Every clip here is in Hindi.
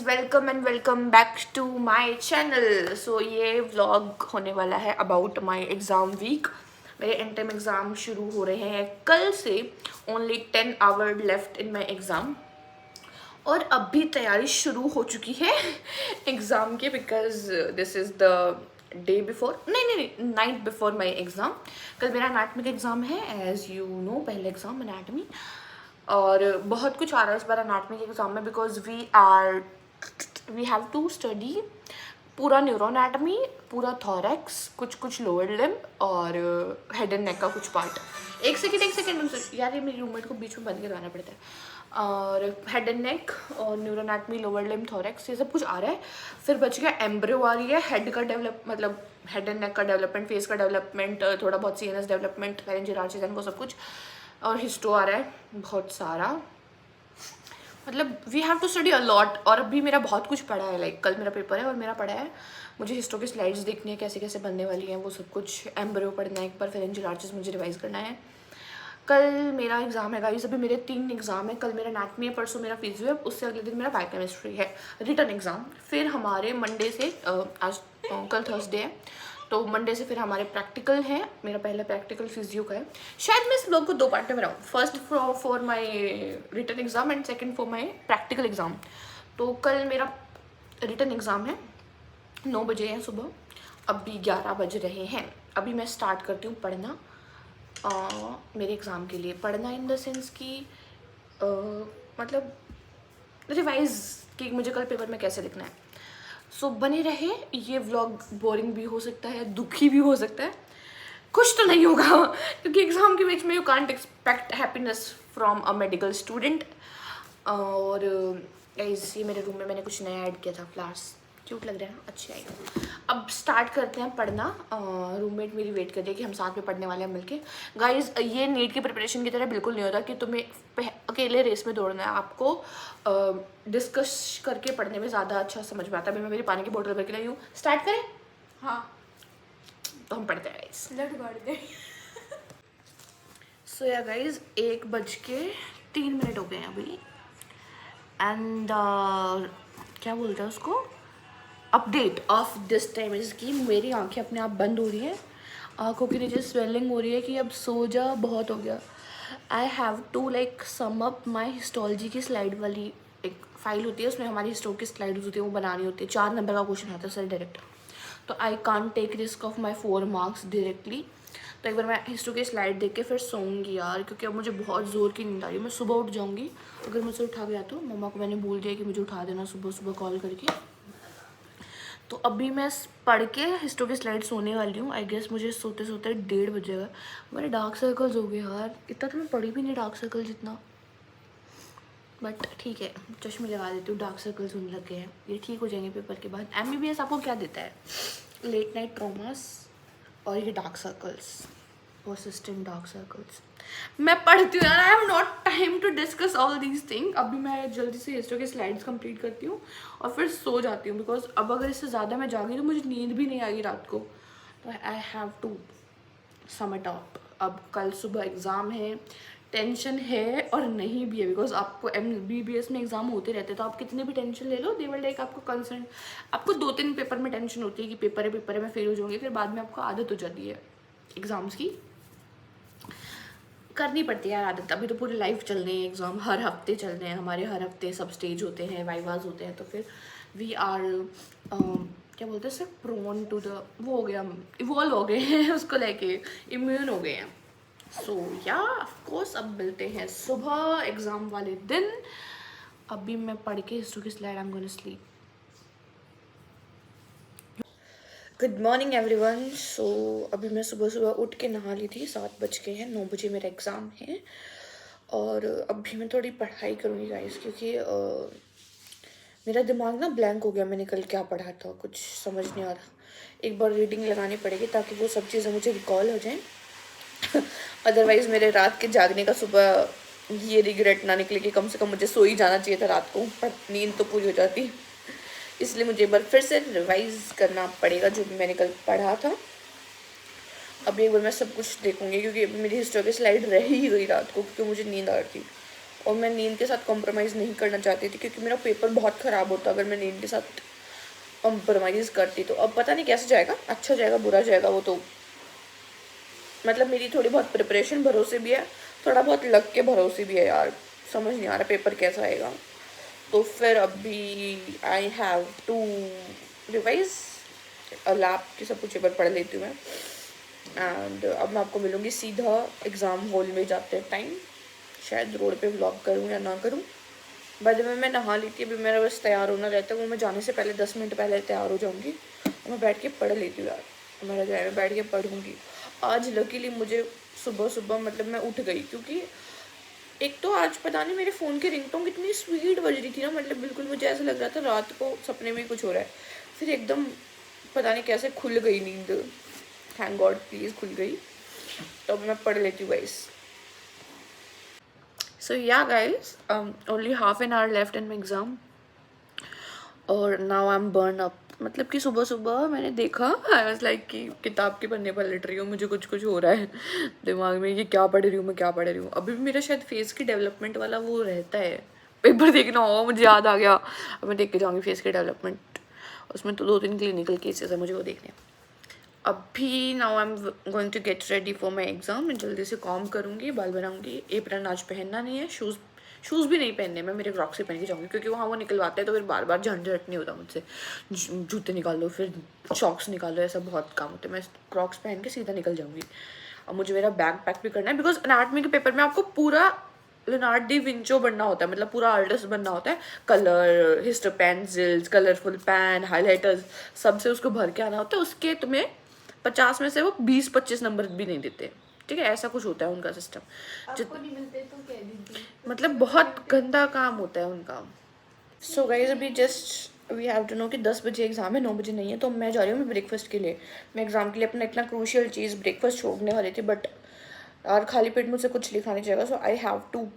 Welcome and welcome back to my channel. So ये व्लॉग होने वाला है अबाउट माय एग्ज़ाम वीक। मेरे एंड टाइम एग्ज़ाम शुरू हो रहे हैं कल से। Only 10 hour left in my exam और अभी तैयारी शुरू हो चुकी है एग्ज़ाम के, because this is the day before, नहीं नाइट बिफोर माई एग्ज़ाम। कल मेरा एनाटमी का एग्ज़ाम है, एज़ यू नो, पहला एग्ज़ाम एनाटमी। और बहुत कुछ आ रहा है इस बार एनाटमी के एग्ज़ाम में, because we have to study पूरा न्यूरोएनाटमी, पूरा थॉरैक्स, कुछ लोअर लिम्ब और हेड एंड नेक का कुछ पार्ट। एक सेकेंड यार, ये मेरी रूममेट को बीच में बंद करवाना पड़ता है। और हेड एंड नेक और न्यूरोएनाटमी, लोअर लिम्ब, थॉरैक्स, ये सब कुछ आ रहा है। फिर बच गया एम्ब्रियो आ रही है, हेड का डेवलप, मतलब हेड एंड नेक का डेवलपमेंट, फेस का डेवलपमेंट, थोड़ा बहुत CNS development, pharyngeal arches and वो सब कुछ। और हिस्टो आ रहा है बहुत सारा, मतलब we have to study a lot. और अभी मेरा बहुत कुछ पढ़ा है, लाइक कल मेरा पेपर है और मेरा पढ़ा है, मुझे हिस्टो की स्लाइड्स देखनी है कैसे कैसे बनने वाली हैं वो सब कुछ। एम्ब्रियो पढ़ना है एक बार, फेरेंजियल आर्चेज मुझे रिवाइज करना है। कल मेरा एग्ज़ाम है गाइस, अभी मेरे 3 एग्ज़ाम है। कल मेरा एनाटमी है, परसों मेरा फिजियो है, उससे अगले दिन मेरा बायोकेमिस्ट्री है, रिटन एग्ज़ाम। फिर हमारे मंडे से आज कल थर्सडे है, तो मंडे से फिर हमारे प्रैक्टिकल हैं। मेरा पहला प्रैक्टिकल फिजियो का है। शायद मैं इस ब्लॉग को 2 पार्ट में बनाऊँ, first for my written exam and second for my practical exam. तो कल मेरा रिटन एग्ज़ाम है, 9 बजे है सुबह, अभी 11 बज रहे हैं। अभी मैं स्टार्ट करती हूँ पढ़ना मेरे एग्ज़ाम के लिए। पढ़ना इन द सेंस कि मतलब रिवाइज कि मुझे कल पेपर में कैसे लिखना है। सो बने रहे। ये व्लॉग बोरिंग भी हो सकता है, दुखी भी हो सकता है, खुश तो नहीं होगा क्योंकि एग्ज़ाम के बीच में you can't expect happiness from a medical student. और ये मेरे रूम में मैंने कुछ नया ऐड किया था, फ्लावर्स, क्यूट लग रहा है ना, अच्छे आएगा। अब स्टार्ट करते हैं पढ़ना। रूममेट मेरी वेट कर रही है कि हम साथ में पढ़ने वाले हैं मिलके। गाइज, ये नीट की प्रिपरेशन की तरह बिल्कुल नहीं होता कि तुम्हें अकेले रेस में दौड़ना है। आपको डिस्कस करके पढ़ने में ज़्यादा अच्छा समझ में आता है। अभी मैं मेरी पानी की बोतल भर के लाई हूँ। स्टार्ट करें? हाँ, तो हम पढ़ते हैं गाइज। लट गाड़ दे। सो या गाइज, 1:03 हो गए हैं अभी। एंड क्या बोलते हैं उसको, update of this time is कि मेरी आंखें अपने आप बंद हो रही हैं, आँखों के नीचे स्वेलिंग हो रही है कि अब सो जा, बहुत हो गया। I have to like sum up my histology की स्लाइड वाली एक फाइल होती है, उसमें हमारी हिस्टोरी की स्लाइड्स होती है, वो बनानी होती है। 4 नंबर का क्वेश्चन आता है सर डायरेक्ट, तो I can't take risk of my 4 marks directly. तो एक बार मैं हिस्ट्री की स्लाइड देख के फिर सोऊंगी यार, क्योंकि अब मुझे बहुत ज़ोर की नींद आ रही है। मैं सुबह उठ जाऊंगी, अगर मुझसे उठा गया तो मम्मा को मैंने बोल दिया कि मुझे उठा देना सुबह सुबह कॉल करके। तो अभी मैं पढ़ के हिस्ट्री की स्लाइड सोने वाली हूँ। आई गेस मुझे सोते सोते 1:30 बजेगा। मेरे डार्क सर्कल्स हो गए यार, इतना तो मैं पढ़ी भी नहीं डार्क सर्कल जितना, बट ठीक है, चश्मे लगा देती हूँ, डार्क सर्कल्स होने लग गए हैं, ये ठीक हो जाएंगे पेपर के बाद। MBBS आपको क्या देता है? लेट नाइट ट्रॉमास और ये dark circles, persistent dark circles. मैं पढ़ती हूँ यार, I have not time to discuss all these thing. अभी मैं जल्दी से हिस्ट्री की स्लाइड्स कंप्लीट करती हूँ और फिर सो जाती हूँ, बिकॉज अब अगर इससे ज़्यादा मैं जागी तो मुझे नींद भी नहीं आएगी रात को। तो I have to sum it up. अब कल सुबह एग्ज़ाम है, टेंशन है और नहीं भी है, बिकॉज आपको MBBS में एग्ज़ाम होते रहते हैं, तो आप कितने भी टेंशन ले लो, दे विल टेक आपको कंसर्न। आपको 2-3 पेपर में टेंशन होती है कि पेपर है मैं फेल हो जाऊँगी, फिर बाद में आपको आदत हो जाती है एग्ज़ाम्स की, करनी पड़ती है यार आदत। अभी तो पूरी लाइफ चल रही है, एग्ज़ाम हर हफ्ते चल रहे हैं हमारे, हर हफ्ते सब स्टेज होते हैं, वाइवाज होते हैं, तो फिर वी आर क्या बोलते हैं सर, प्रोन टू द, वो हो गया, इवॉल्व हो गए हैं उसको लेके, इम्यून हो गए हैं। सो या ऑफकोर्स अब मिलते हैं सुबह एग्ज़ाम वाले दिन। अभी मैं पढ़ के हिस्ट्री की slide, I am going to sleep. Good morning everyone. So अभी मैं सुबह सुबह उठ के नहा ली थी, 7 बज के हैं, 9 बजे मेरा एग्ज़ाम है। और अभी मैं थोड़ी पढ़ाई करूँगी गाइस, क्योंकि मेरा दिमाग ना ब्लैंक हो गया, मैंने कल क्या पढ़ा था कुछ समझ नहीं आ रहा। एक बार रीडिंग लगानी पड़ेगी ताकि वो सब चीज़ें मुझे रिकॉल हो जाएं। अदरवाइज़ मेरे रात के जागने का सुबह ये रिग्रेट ना निकले कि कम से कम मुझे सो ही जाना चाहिए था रात को, पर नींद तो पूरी हो जाती। इसलिए मुझे एक बार फिर से रिवाइज करना पड़ेगा जो भी मैंने कल पढ़ा था। अभी एक बार मैं सब कुछ देखूंगी, क्योंकि अभी मेरी हिस्ट्री की स्लाइड रह ही गई रात को, क्योंकि मुझे नींद आ रही थी और मैं नींद के साथ कॉम्प्रोमाइज़ नहीं करना चाहती थी क्योंकि मेरा पेपर बहुत ख़राब होता अगर मैं नींद के साथ कॉम्प्रोमाइज़ करती। तो अब पता नहीं कैसे जाएगा, अच्छा जाएगा बुरा जाएगा वो तो मतलब मेरी थोड़ी बहुत प्रिपरेशन भरोसे भी है, थोड़ा बहुत लग के भरोसे भी है यार, समझ नहीं आ रहा पेपर कैसा आएगा। तो फिर अभी I have to revise lab के सब कुछ एक बार पढ़ लेती हूँ मैं। एंड अब मैं आपको मिलूँगी सीधा एग्ज़ाम हॉल में जाते टाइम, शायद रोड पे व्लॉग करूँ या ना करूँ। बाद में मैं नहा लेती, अभी मेरा बस तैयार होना रहता है, वो मैं जाने से पहले 10 मिनट पहले तैयार हो जाऊँगी और मैं बैठ के पढ़ लेती हूँ यार, मेरा जो है मैं बैठ के पढ़ूँगी। आज लकीली मुझे सुबह सुबह मतलब मैं उठ गई क्योंकि एक तो आज पता नहीं मेरे फ़ोन की रिंगटोन कितनी स्वीट बज रही थी ना, मतलब बिल्कुल मुझे ऐसा लग रहा था रात को सपने में कुछ हो रहा है। फिर एकदम पता नहीं कैसे खुल गई नींद, थैंक गॉड प्लीज़ खुल गई। तो अब मैं पढ़ लेती हूँ guys. So yeah guys, only half an hour left in my exam और now I'm burned up। मतलब कि सुबह सुबह मैंने देखा, आई वाज लाइक कि किताब के पन्ने पर लट रही हूँ, मुझे कुछ कुछ हो रहा है दिमाग में, ये क्या पढ़ रही हूँ मैं, क्या पढ़ रही हूँ। अभी भी मेरा शायद फेस की डेवलपमेंट वाला वो रहता है, पेपर देखना होगा, मुझे याद आ गया। अब मैं देख के जाऊँगी फेस की डेवलपमेंट, उसमें तो 2-3 क्लिनिकल केसेस है, मुझे वो देखने। अभी now I am going to get ready for my exam. मैं जल्दी से कॉम करूँगी, बाल बनाऊँगी, एप्रन आज पहनना नहीं है, शूज़ भी नहीं पहनने, मैं मेरे क्रॉक्स ही पहन के जाऊँगी क्योंकि वहाँ वो निकलवाते हैं तो फिर बार बार झंझट नहीं होता मुझसे, जूते निकालो फिर शॉक्स निकालो, ऐसा बहुत काम होता है। मैं क्रॉक्स पहन के सीधा निकल जाऊँगी। अब मुझे मेरा बैग पैक भी करना है बिकॉज एनाटॉमी के पेपर में आपको पूरा लियोनार्डो डी विंची बनना होता है, मतलब पूरा आर्टिस्ट बनना होता है। कलर, हिस्टर पेंसिल्स, कलरफुल पेन, हाईलाइटर्स, सबसे उसको भर के आना होता है। उसके तुम्हें 50 में से वो 20-25 नंबर भी नहीं देते, ठीक है, ऐसा कुछ होता है उनका सिस्टम। आपको नहीं मिलते तो कह दीजिए, मतलब बहुत गंदा काम होता है उनका। सो गाइज अभी just we have to know कि 10 बजे एग्ज़ाम है, 9 बजे नहीं है, तो मैं जा रही हूँ मैं ब्रेकफास्ट के लिए। मैं एग्ज़ाम के लिए अपना इतना क्रूशियल चीज़ ब्रेकफास्ट छोड़ने वाली थी, बट यार खाली पेट मुझसे कुछ लिखा नहीं जाएगा, so I have to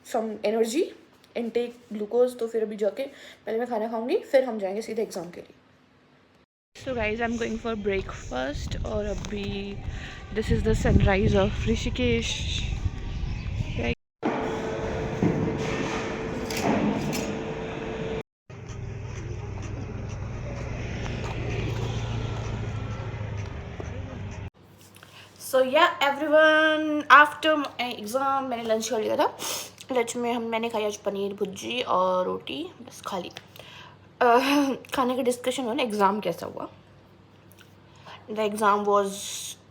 some energy intake glucose. तो फिर अभी जाके पहले मैं खाना खाऊंगी, फिर हम जाएंगे सीधे एग्ज़ाम के लिए। So guys I am going for breakfast और अभी this is the sunrise of Rishikesh. So yeah everyone, after my exam मैंने लंच कर लिया था। लंच में मैंने खाई आज पनीर भुर्जी और रोटी, बस खा ली। खाने का डिस्कशन हुआ ना, एग्ज़ाम कैसा हुआ। द एग्ज़ाम वॉज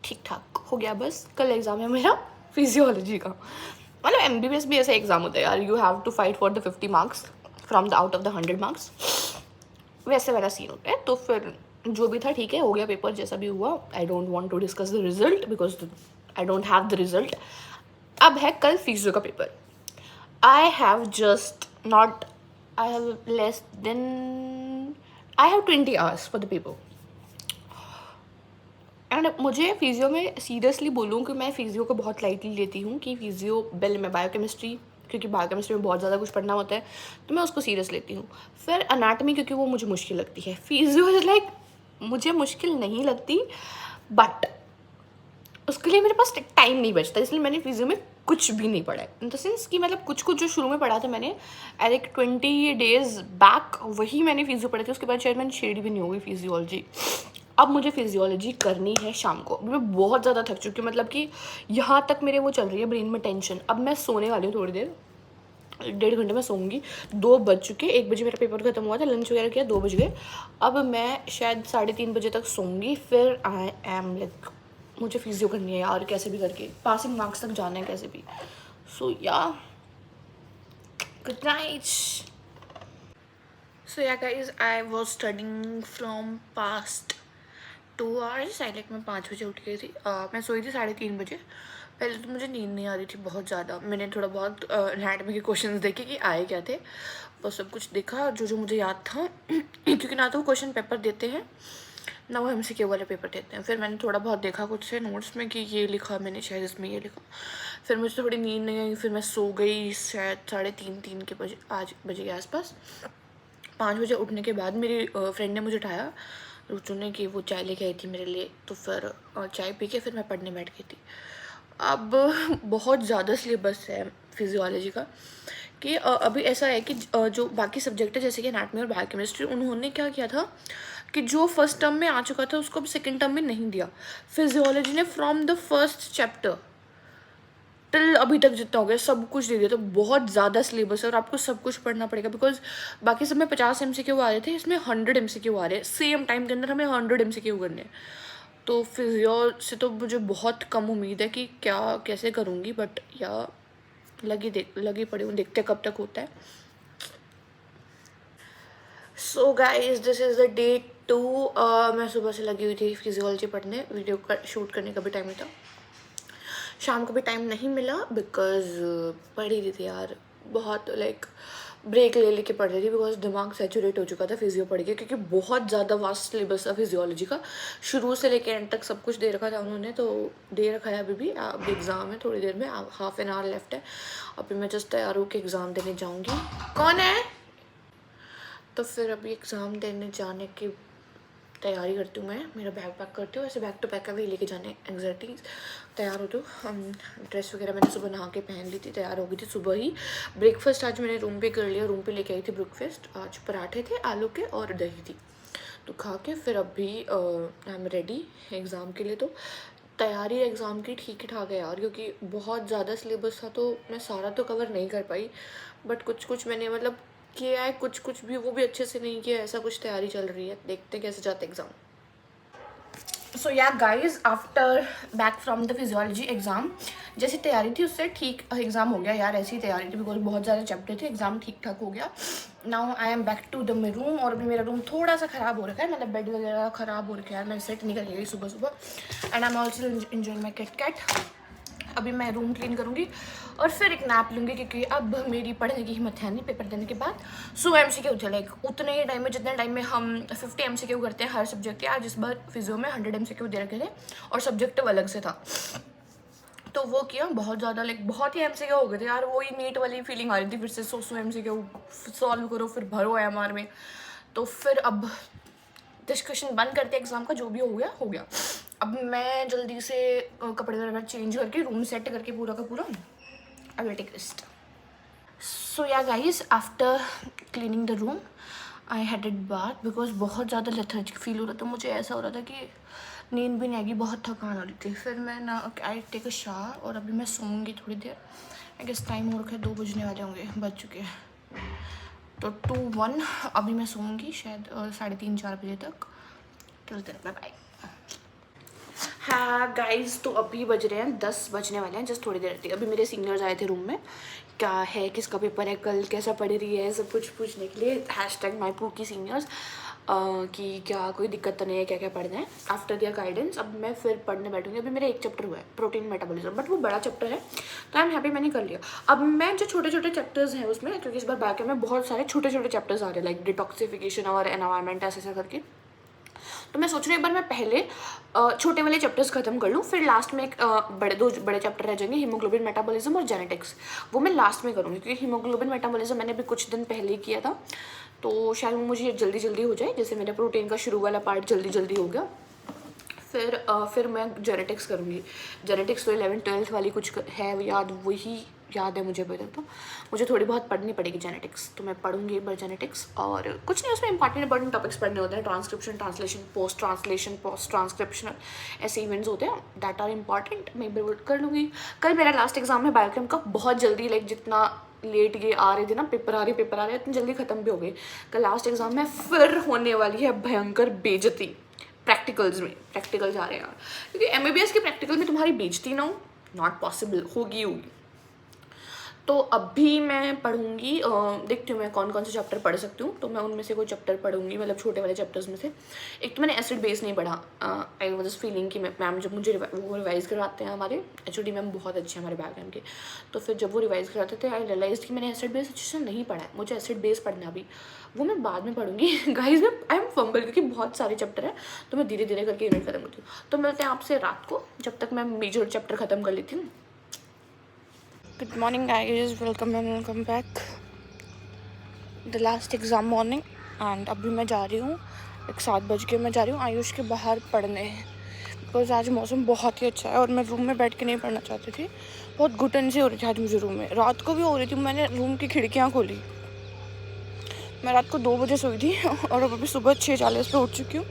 ठीक ठाक हो गया, बस कल एग्ज़ाम है मेरा फिजियोलॉजी का। मतलब MBBS भी ऐसा एग्ज़ाम होता है यार, you have to fight for the 50 marks from the out of the 100 marks, वैसे वाला सीन होता है। तो फिर जो भी था ठीक है, हो गया पेपर जैसा भी हुआ। I don't want to discuss the result because I don't have the result. अब है कल फिजियो का paper. I have just not, I have less than, I have 20 hours for the paper. And मुझे फिजियो में सीरियसली बोलूँ कि मैं फिजियो को बहुत लाइटली लेती हूँ कि फिजियो बेल में बायोकेमिस्ट्री, क्योंकि बायोकेमिस्ट्री में बहुत ज़्यादा कुछ पढ़ना होता है तो मैं उसको सीरियस लेती हूँ। फिर अनाटमी क्योंकि वो मुझे मुश्किल लगती है। फिजियो इज़ लाइक मुझे मुश्किल नहीं लगती, बट उसके लिए मेरे पास टाइम नहीं बचता, इसलिए मैंने फिजियो में कुछ भी नहीं पढ़ा है। इन द सेंस कि मतलब कुछ कुछ जो शुरू में पढ़ा था मैंने लाइक 20 डेज बैक, वही मैंने फिजियो पढ़े थे। उसके बाद शायद मैंने शेड भी नहीं होगी फिजियोलॉजी। अब मुझे फिजियोलॉजी करनी है शाम को। मैं बहुत ज़्यादा थक चुकी हूँ, मतलब कि यहाँ तक मेरे वो चल रही है ब्रेन में टेंशन। अब मैं सोने वाली हूँ थोड़ी देर, 1.5 घंटे में सोऊंगी। 2 बज चुके, 1 बजे मेरा पेपर खत्म हुआ था, लंच वगैरह किया, 2 बज गए। अब मैं शायद 3:30 बजे तक सोऊंगी। फिर आई एम लाइक मुझे फिजियो करनी है यार, कैसे भी करके पासिंग मार्क्स तक जाना है कैसे भी। सो या good night. So yeah guys I was studying from past 2 hours. I like मैं 5 बजे उठ गई थी। मैं सोई थी 3:30 बजे। पहले तो मुझे नींद नहीं आ रही थी बहुत ज़्यादा। मैंने थोड़ा बहुत एनाटॉमी के क्वेश्चंस देखे कि आए क्या थे, वो सब कुछ देखा जो जो मुझे याद था क्योंकि ना तो वो क्वेश्चन पेपर देते हैं ना वो MCQ वाले पेपर देते हैं। फिर मैंने थोड़ा बहुत देखा कुछ से नोट्स में कि ये लिखा मैंने, शायद इसमें ये लिखा। फिर मुझे थोड़ी नींद नहीं आई, फिर मैं सो गई शायद 3:30 के बजे के आसपास। 5 बजे उठने के बाद मेरी फ्रेंड ने मुझे उठाया, रुचु ने, कि वो चाय लेके आई थी मेरे लिए। तो फिर चाय पी के फिर मैं पढ़ने बैठ गई थी। अब बहुत ज़्यादा सिलेबस है फिजियोलॉजी का कि अभी ऐसा है कि जो बाकी सब्जेक्ट है जैसे कि एनाटॉमी और बायोकेमिस्ट्री, उन्होंने क्या किया था कि जो फर्स्ट टर्म में आ चुका था उसको अब सेकेंड टर्म में नहीं दिया। फिजियोलॉजी ने from the first chapter till अभी तक जितना हो गया सब कुछ दे दिया। तो बहुत ज़्यादा सिलेबस है और आपको सब कुछ पढ़ना पड़ेगा, बिकॉज बाकी सब में 50 MCQ आ रहे थे, इसमें 100 MCQ आ रहे हैं। सेम टाइम के अंदर हमें 100 MCQ करने हैं। तो फिजियो से तो मुझे बहुत कम उम्मीद है कि क्या कैसे करूँगी, बट या लगी पड़ी हूँ, देखते कब तक होता है। So guys this is the day 2। मैं सुबह से लगी हुई थी फिजियोलॉजी पढ़ने, वीडियो का शूट करने का भी टाइम नहीं था, शाम को भी टाइम नहीं मिला बिकॉज पढ़ ही रही थी यार, बहुत लाइक ब्रेक ले लेके पढ़ रही थी बिकॉज दिमाग सैचुरेट हो चुका था फिजियो पढ़ के, क्योंकि बहुत ज़्यादा वास्ट सिलेबस था फिजियोलॉजी का, शुरू से लेके एंड तक सब कुछ दे रखा था उन्होंने। तो दे रखा है अभी एग्ज़ाम है थोड़ी देर में, हाफ एन आवर लेफ्ट है। अभी मैं जस्ट तैयार होकर एग्ज़ाम देने जाऊँगी। कौन है? तो फिर अभी एग्ज़ाम देने जाने की तैयारी करती हूँ मैं, मेरा बैग पैक करती हूँ, ऐसे बैग टू पैक अभी लेके जाने एग्जैक्टली तैयार होती हूँ। ड्रेस वगैरह मैंने सुबह नहा के पहन ली थी, तैयार हो गई थी सुबह ही। ब्रेकफास्ट आज मैंने रूम पे कर लिया, रूम पे लेके आई थी ब्रेकफास्ट। आज पराठे थे आलू के और दही थी, तो खा के फिर अभी आई एम रेडी एग्ज़ाम के लिए। तो तैयारी एग्ज़ाम की ठीक ही ठाक है यार, क्योंकि बहुत ज़्यादा सिलेबस था तो मैं सारा तो कवर नहीं कर पाई, बट कुछ कुछ मैंने मतलब किया है, कुछ कुछ भी वो भी अच्छे से नहीं किया, ऐसा कुछ तैयारी चल रही है, देखते हैं कैसे जाता है exam. So yeah guys after back from the physiology exam, जैसी तैयारी थी उससे ठीक एग्ज़ाम हो गया यार, ऐसी तैयारी थी बिकॉज बहुत ज़्यादा चैप्टर थे, एग्ज़ाम ठीक ठाक हो गया। Now I am back to the my room, और अभी मेरा रूम थोड़ा सा ख़राब हो रखा है, मतलब बेड वगैरह ख़राब हो रखा है, मैं सेट नहीं कर गई सुबह सुबह। And I am also enjoying my KitKat. अभी मैं रूम क्लीन करूँगी और फिर एक नैप लूँगी, क्योंकि अब मेरी पढ़ने की हिम्मत है नहीं पेपर देने के बाद। 100 MCQ थे, लाइक उतने ही टाइम में जितने टाइम में हम 50 MCQ करते हैं हर सब्जेक्ट के। आज इस बार फिजियो में 100 MCQ दे रखे थे और सब्जेक्टिव अलग से था, तो वो किया बहुत ज़्यादा, लाइक बहुत ही MCQ हो गए थे यार। वही नीट वाली फीलिंग आ रही थी, फिर से 100 MCQ सॉल्व करो, फिर भरो MR में। तो फिर अब डिस्कशन बंद करते एग्ज़ाम का, जो भी हो गया हो गया। अब मैं जल्दी से कपड़े वगैरह चेंज करके रूम सेट करके पूरा का पूरा I will take rest. So yeah guys after cleaning the room I had it bath, because बहुत ज़्यादा लेथर्जिक फील हो रहा था मुझे, ऐसा हो रहा था कि नींद भी नहीं आएगी, बहुत थकान हो रही थी। फिर मैं ना आई टेक अ शावर और अभी मैं सोऊंगी थोड़ी देर। आई गेस टाइम हो रखा है, 2 बजने वाले होंगे, बज चुके हैं, तो 2-1 अभी मैं सोऊंगी शायद 3:30-4 बजे तक। Till then bye bye. हाँ गाइज, तो अभी बज रहे हैं 10 बजने वाले हैं, जस्ट थोड़ी देर रहती है। अभी मेरे सीनियर्स आए थे रूम में, क्या है किसका पेपर है कल, कैसा पढ़ रही है, सब कुछ पूछने के लिए। #mypookie सीनियर्स कि क्या कोई दिक्कत तो नहीं है, क्या क्या पढ़ना है। आफ्टर दियर गाइडेंस अब मैं फिर पढ़ने बैठूंगी। अभी मेरा एक चैप्टर हुआ है प्रोटीन मेटाबॉलिज्म, बट वो बड़ा चैप्टर है तो आई एम हैप्पी मैंने कर लिया। अब मैं जो छोटे छोटे चैप्टर्स हैं उसमें, क्योंकि इस बार बाकी में बहुत सारे छोटे छोटे चैप्टर्स आ रहे हैं, लाइक डिटॉक्सिफिकेशन और एनवायरमेंट ऐसा करके, तो मैं सोच रही हूँ एक बार मैं पहले छोटे वाले चैप्टर्स खत्म कर लूँ, फिर लास्ट में एक दो बड़े चैप्टर रह जाएंगे, हीमोग्लोबिन मेटाबॉलिज्म और जेनेटिक्स, वो मैं लास्ट में करूँगी, क्योंकि हीमोग्लोबिन मेटाबॉलिज्म मैंने भी कुछ दिन पहले ही किया था, तो शायद वो मुझे जल्दी जल्दी हो जाए, जैसे मेरे प्रोटीन का शुरू वाला पार्ट जल्दी जल्दी हो गया। फिर मैं जेनेटिक्स करूँगी। जेनेटिक्स तो 11th-12th वाली कुछ है याद, वही याद है मुझे अभी तक, तो मुझे थोड़ी बहुत पढ़नी पड़ेगी जेनेटिक्स, तो मैं पढ़ूंगी एक बार जेनेटिक्स। और कुछ नहीं, उसमें इंपॉर्टेंट टॉपिक्स पढ़ने होते हैं, ट्रांसक्रिप्शन, ट्रांसलेशन, पोस्ट ट्रांसक्रिप्शन, ऐसे इवेंट्स होते हैं दैट आर इंपॉर्टेंट, मैं एक बार कर लूँगी। कल मेरा लास्ट एग्जाम है बायोकेम का, बहुत जल्दी, लाइक जितना लेट ये आ रहे थे ना, पेपर आ रहे इतनी जल्दी ख़त्म भी हो गए। कल लास्ट एग्जाम में फिर होने वाली है भयंकर बेइज्जती प्रैक्टिकल्स में। प्रैक्टिकल्स आ रहे हैं यार, क्योंकि MBBS के प्रैक्टिकल में तुम्हारी बेइज्जती ना हो, नॉट पॉसिबल, होगी। तो अभी मैं पढ़ूंगी, देखती हूँ मैं कौन कौन से चैप्टर पढ़ सकती हूँ, तो मैं उनमें से कोई चैप्टर पढ़ूंगी, मतलब छोटे वाले चैप्टर्स में से। एक तो मैंने एसिड बेस नहीं पढ़ा, आई वाज जस्ट फीलिंग कि मैम जब मुझे वो रिवाइज़ करवाते हैं, हमारे HOD मैम बहुत अच्छे हैं हमारे बैकग्राउंड के, तो फिर जब वो रिवाइज़ कराते थे आई रियलाइज कि मैंने एसिड बेस अच्छे से नहीं पढ़ा है, मुझे एसिड बेस पढ़ना भी, वो मैं बाद में पढ़ूंगी। गाइज मैं आई एम फंबल, क्योंकि बहुत सारे चैप्टर हैं, तो मैं धीरे धीरे करके यूनिट खत्म करती हूँ। तो मिलते हैं आपसे रात को, जब तक मैं मेजर चैप्टर ख़त्म कर लेती हूँ। Good morning guys, welcome back the last exam morning. And अभी मैं जा रही हूँ, 7 बज के मैं जा रही हूँ आयुष के बाहर पढ़ने, बिकॉज आज मौसम बहुत ही अच्छा है और मैं रूम में बैठ के नहीं पढ़ना चाहती थी। बहुत घुटन सी हो रही थी आज मुझे रूम में, रात को भी हो रही थी। मैंने रूम की खिड़कियाँ खोली। मैं रात को 2 बजे सोई थी और अब अभी सुबह 6:40 पे उठ चुकी हूँ।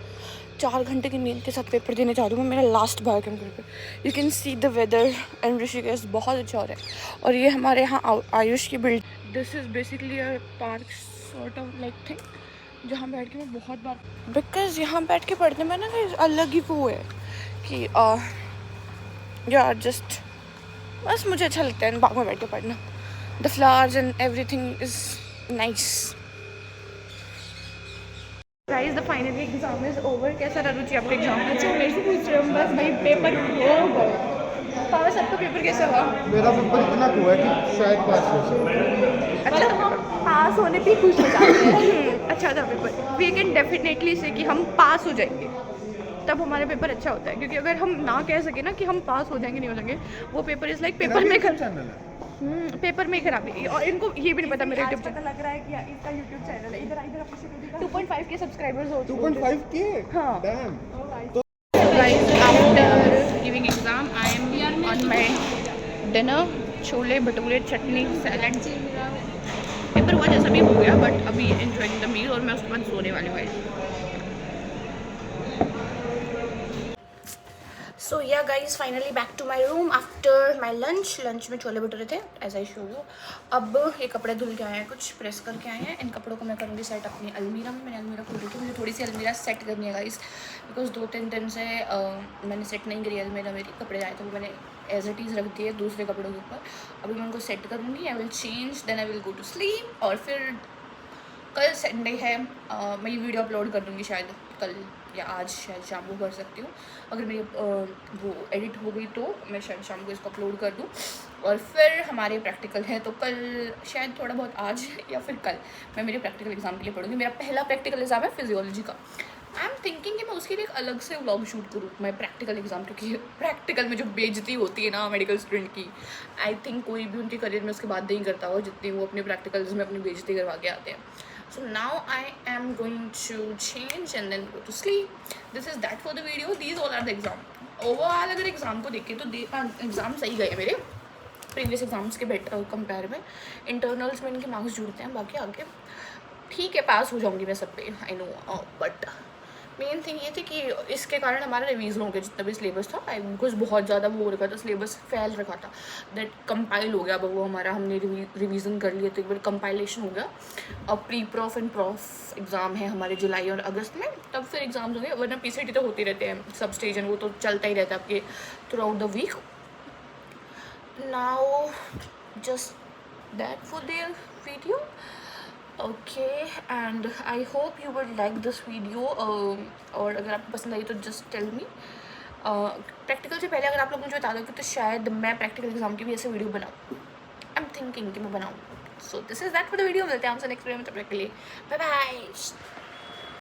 4 घंटे की नींद के साथ पेपर देने जा रही हूँ मैं, मेरा last biochemical paper. You can see the weather and Rishikesh बहुत अच्छा हो रहा है। और ये हमारे यहाँ आयुष की building, this is basically a park sort of like thing, जहाँ बैठ के मैं बहुत बार, बिकॉज यहाँ बैठ के पढ़ने में ना अलग ही वो है कि यार जस्ट बस मुझे अच्छा लगता है बाग में बैठ के पढ़ना। The flowers and everything is nice. Guys the final exam is over. कैसा रहा रुचि आपका एग्जाम? अच्छा मेरे से पूछ रहे हो? बस भाई पेपर हो गए। पावर सबका पेपर कैसा हुआ? मेरा पेपर इतना हुआ है कि शायद पास हो सके। अच्छा हम पास होने पे खुश हो जाते हैं। अच्छा था पेपर। वी कैन डेफिनेटली से कि हम पास हो जाएंगे, तब हमारा पेपर अच्छा होता है। क्योंकि अगर हम ना कह सके ना कि हम पास हो जाएंगे नहीं हो जाएंगे, वो पेपर इज लाइक पेपर में चैनल है। पेपर में खराबी। और इनको ये भी नहीं पता मेरा यूट्यूब पता लग रहा है कि इसका यूट्यूब चैनल है। इधर इधर अपनी शक्ल दिखा। 2.5 के सब्सक्राइबर्स हो चुके हैं। 2.5 के। हाँ। Dam. Guys after giving exam I am on my dinner, chole bhature chutney salad. Paper हुआ जैसा भी हो गया, बट अभी एंजॉयिंग द मील और मैं उसके बाद सोने वाली हूँ। So yeah guys finally back to my room after my lunch में छोले भटूरे थे एज आई शो यू। अब ये कपड़े धुल के आए हैं, कुछ प्रेस करके आए हैं। इन कपड़ों को मैं करूँगी सेट अपनी अलमीरा में। मैंने अलमीरा खोली थी, मुझे थोड़ी सी अलमीरा सेट करनी है गाइज, बिकॉज 2-3 दिन से मैंने सेट नहीं करी अलमीरा। मेरी कपड़े आए थे वो मैंने एज इट इज़ रख दिए दूसरे कपड़ों के ऊपर। अभी मैं उनको सेट करूँगी। I will change, then I will go to sleep. और फिर कल संडे है, मैं ये वीडियो अपलोड कर दूँगी शायद कल या आज, शायद शाम को कर सकती हूँ। अगर मेरी वो एडिट हो गई तो मैं शायद शाम को इसको अपलोड कर दूँ। और फिर हमारे प्रैक्टिकल है, तो कल शायद थोड़ा बहुत आज या फिर कल मैं मेरे प्रैक्टिकल एग्ज़ाम के लिए पढ़ूँगी। मेरा पहला प्रैक्टिकल एग्ज़ाम है फिजियोलॉजी का। आई एम थिंकिंग कि मैं उसके लिए एक अलग से व्लॉग शूट करूँ मैं प्रैक्टिकल एग्ज़ाम, क्योंकि प्रैक्टिकल में जो बेइज्जती होती है ना मेडिकल स्टूडेंट की, आई थिंक कोई भी उनके करियर में उसके बाद नहीं करता हो जितनी वो अपने प्रैक्टिकल्स में अपनी बेइज्जती करवा के आते हैं। So now I am going to change and then go to sleep. This is that for the video. These all are the exam. Overall अगर एग्ज़ाम को देखें तो एग्ज़ाम सही गए मेरे प्रीवियस एग्जाम्स के कंपेयर में। इंटरनल्स में इनके मार्क्स जुड़ते हैं, बाकी आगे ठीक है पास हो जाऊंगी मैं सब पे, I know. But main thing ये थी कि इसके कारण हमारा रिवीजन हो गया जितना भी सिलेबस था। बिकॉज बहुत ज़्यादा वो हो रखा था, सिलेबस फैल रखा था। दैट कंपाइल हो गया अब वो हमारा, हमने रिवीजन कर लिया तो एक बार कंपाइलेशन हो गया। अब pre prof and prof exam है हमारे जुलाई और अगस्त में, तब फिर एग्ज़ाम्स होंगे। वरना PCT तो होते रहते हैं, सब स्टेज वो तो चलता ही रहता है आपके throughout the week. Now just that for their video. Okay, and I hope you would like this video. और अगर आपको पसंद आई तो just tell me. प्रैक्टिकल से पहले अगर आप लोग मुझे बता दोगे तो शायद मैं प्रैक्टिकल एग्जाम की भी ऐसे वीडियो बनाऊँ। आई एम थिंकिंग कि मैं बनाऊँ। So this is that for the video. मिलते हैं हमसे नेक्स्ट वीडियो में, तब तक के लिए बाय बाय।